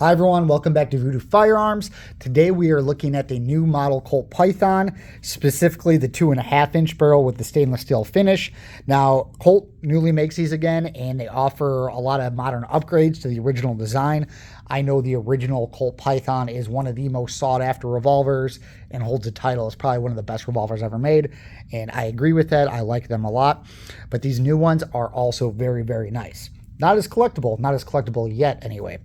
Hi everyone, welcome back to Voodoo Firearms. Today we are looking at the new model Colt Python, specifically the 2.5-inch barrel with the stainless steel finish. Now, Colt newly makes these again, and they offer a lot of modern upgrades to the original design. I know the original Colt Python is one of the most sought after revolvers and holds a title as probably one of the best revolvers ever made, and I agree with that. I like them a lot, but these new ones are also very, very nice. Not as collectible yet anyway.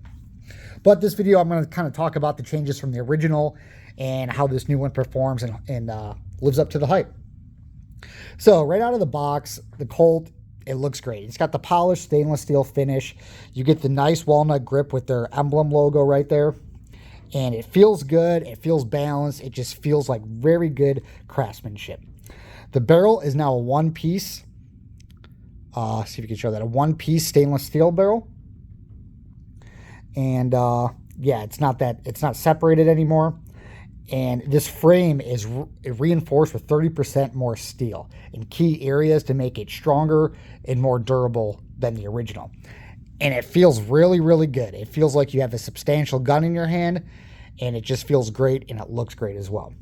But this video, I'm going to kind of talk about the changes from the original and how this new one performs and lives up to the hype. So right out of the box, the Colt, it looks great. It's got the polished stainless steel finish. You get the nice walnut grip with their emblem logo right there. And it feels good. It feels balanced. It just feels like very good craftsmanship. The barrel is now a one-piece. See if you can show that. A one-piece stainless steel barrel. And yeah, it's not separated anymore. And this frame is reinforced with 30% more steel in key areas to make it stronger and more durable than the original. And it feels really, really good. It feels like you have a substantial gun in your hand, and it just feels great, and it looks great as well.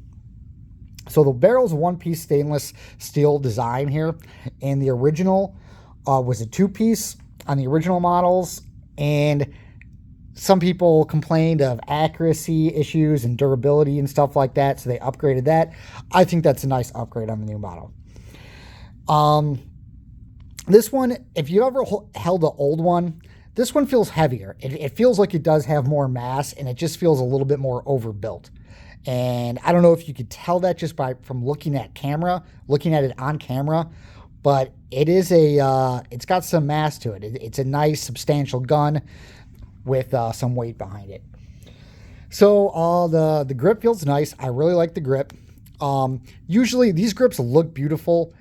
So the barrel's a one-piece stainless steel design here, and the original was a two-piece on the original models, and some people complained of accuracy issues and durability and stuff like that, so they upgraded that. I think that's a nice upgrade on the new model. This one, if you ever held the old one, this one feels heavier. It feels like it does have more mass, and it just feels a little bit more overbuilt. And I don't know if you could tell that just from looking at it on camera, but it is it's got some mass to it. It's a nice, substantial gun with some weight behind it. So the grip feels nice. I really like the grip. Usually these grips look beautiful.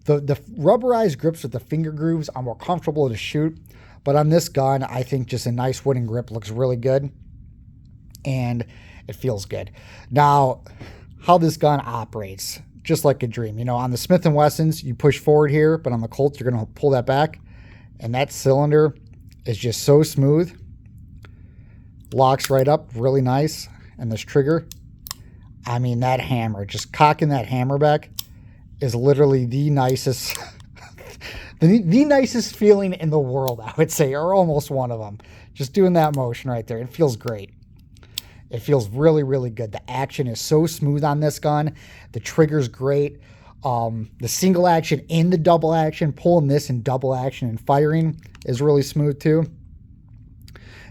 The rubberized grips with the finger grooves are more comfortable to shoot, but on this gun, I think just a nice wooden grip looks really good, and it feels good. Now, how this gun operates, just like a dream. You know, on the Smith & Wessons, you push forward here, but on the Colts, you're going to pull that back, and that cylinder is just so smooth. Locks right up, really nice. And this trigger, I mean, that hammer, just cocking that hammer back is literally the nicest, the nicest feeling in the world, I would say, or almost one of them. Just doing that motion right there, it feels great. It feels really, really good. The action is so smooth on this gun. The trigger's great. The single action and the double action, pulling this in double action and firing is really smooth too.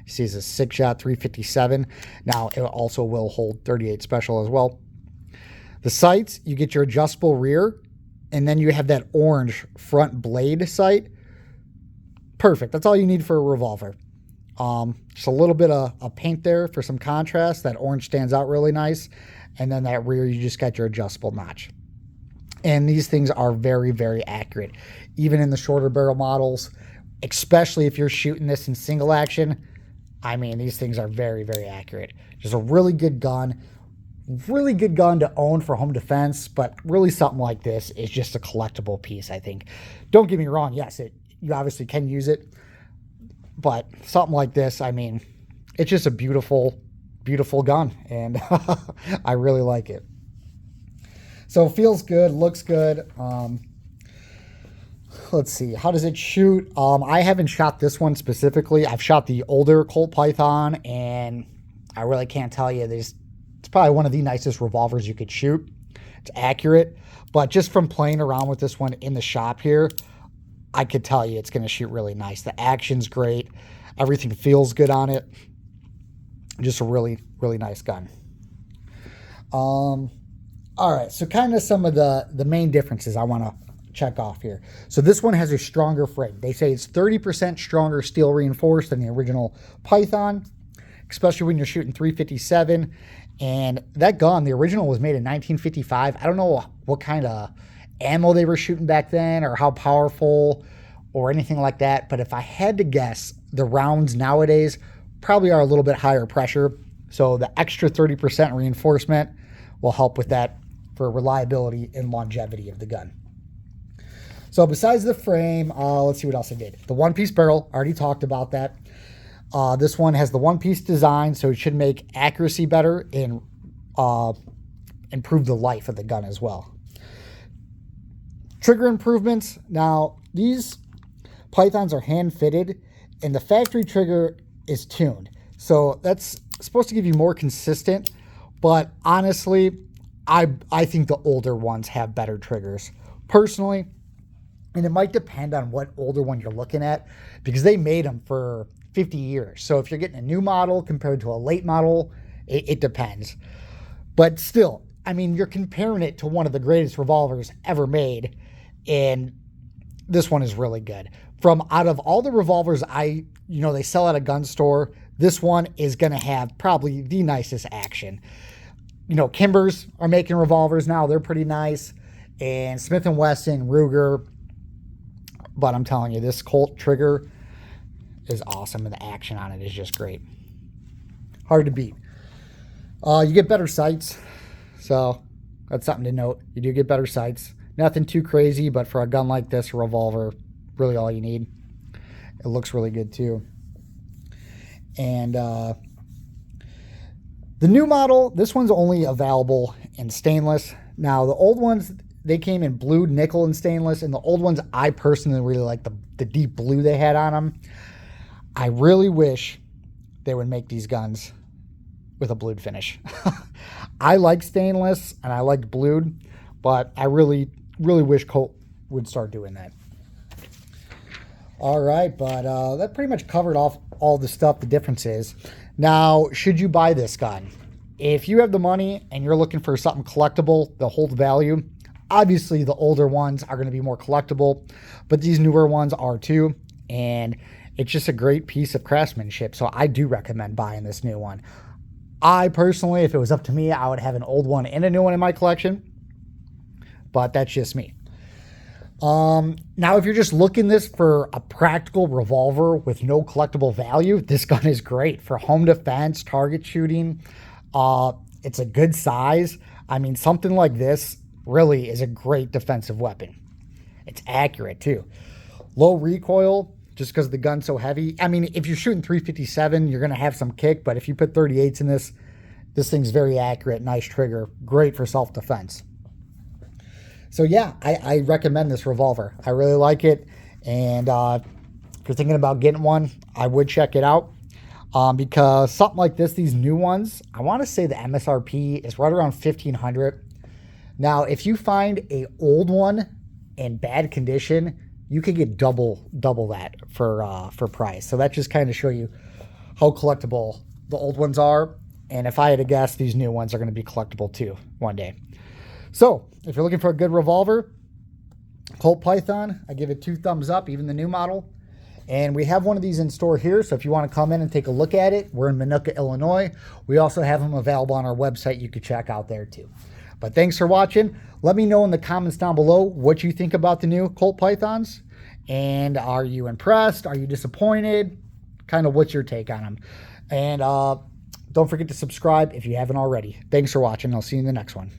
You see it's a 6-shot 357. Now, it also will hold 38 special as well. The sights, you get your adjustable rear, and then you have that orange front blade sight. Perfect. That's all you need for a revolver. Just a little bit of paint there for some contrast. That orange stands out really nice. And then that rear, you just got your adjustable notch. And these things are very, very accurate. Even in the shorter barrel models, especially if you're shooting this in single action, I mean, these things are very, very accurate. Just a really good gun to own for home defense, but really something like this is just a collectible piece, I think. Don't get me wrong, yes, you obviously can use it, but something like this, I mean, it's just a beautiful, beautiful gun, and I really like it. So it feels good, looks good. Let's see, how does it shoot? I haven't shot this one specifically. I've shot the older Colt Python, and I really can't tell you. It's probably one of the nicest revolvers you could shoot. It's accurate, but just from playing around with this one in the shop here, I could tell you it's going to shoot really nice. The action's great. Everything feels good on it. Just a really, really nice gun. All right, so kind of some of the main differences I want to check off here. So this one has a stronger frame. They say it's 30% stronger steel reinforced than the original Python, especially when you're shooting 357. And that gun, the original, was made in 1955. I don't know what kind of ammo they were shooting back then or how powerful or anything like that. But if I had to guess, the rounds nowadays probably are a little bit higher pressure. So the extra 30% reinforcement will help with that for reliability and longevity of the gun. So besides the frame, let's see what else I did. The one-piece barrel, already talked about that. This one has the one-piece design, so it should make accuracy better and improve the life of the gun as well. Trigger improvements. Now, these Pythons are hand-fitted, and the factory trigger is tuned. So that's supposed to give you more consistent, but honestly, I think the older ones have better triggers. Personally, and it might depend on what older one you're looking at, because they made them for 50 years. So if you're getting a new model compared to a late model, it depends. But still, I mean, you're comparing it to one of the greatest revolvers ever made, and this one is really good. From out of all the revolvers they sell at a gun store, this one is going to have probably the nicest action. Kimbers are making revolvers now. They're pretty nice. And Smith & Wesson, Ruger. But I'm telling you, this Colt trigger is awesome, and the action on it is just great. Hard to beat. You get better sights, so that's something to note. You do get better sights. Nothing too crazy, but for a gun like this, a revolver, really all you need. It looks really good too. And the new model, this one's only available in stainless. Now, the old ones, they came in blue, nickel, and stainless. And the old ones, I personally really like the deep blue they had on them. I really wish they would make these guns with a blued finish. I like stainless and I like blued, but I really, really wish Colt would start doing that. All right, but that pretty much covered off all the stuff, the differences. Now, should you buy this gun? If you have the money and you're looking for something collectible that holds value, obviously the older ones are going to be more collectible, but these newer ones are too, and it's just a great piece of craftsmanship, so I do recommend buying this new one. I personally, if it was up to me, I would have an old one and a new one in my collection, but that's just me. Now, if you're just looking this for a practical revolver with no collectible value, this gun is great for home defense, target shooting. It's a good size. I mean, something like this really is a great defensive weapon. It's accurate too. Low recoil, just because the gun's so heavy. I mean, if you're shooting 357, you're going to have some kick, but if you put 38s in this thing's very accurate, nice trigger, great for self-defense. So yeah, I recommend this revolver. I really like it, and if you're thinking about getting one, I would check it out, because something like this, these new ones, I want to say the MSRP is right around $1,500. Now, if you find a old one in bad condition, you could get double that for price. So that just kind of show you how collectible the old ones are, and if I had to guess, these new ones are going to be collectible too one day. So, if you're looking for a good revolver, Colt Python, I give it 2 thumbs up, even the new model. And we have one of these in store here, so if you want to come in and take a look at it, we're in Minooka, Illinois. We also have them available on our website you could check out there too. But thanks for watching. Let me know in the comments down below what you think about the new Colt Pythons. And are you impressed? Are you disappointed? Kind of what's your take on them? And don't forget to subscribe if you haven't already. Thanks for watching. I'll see you in the next one.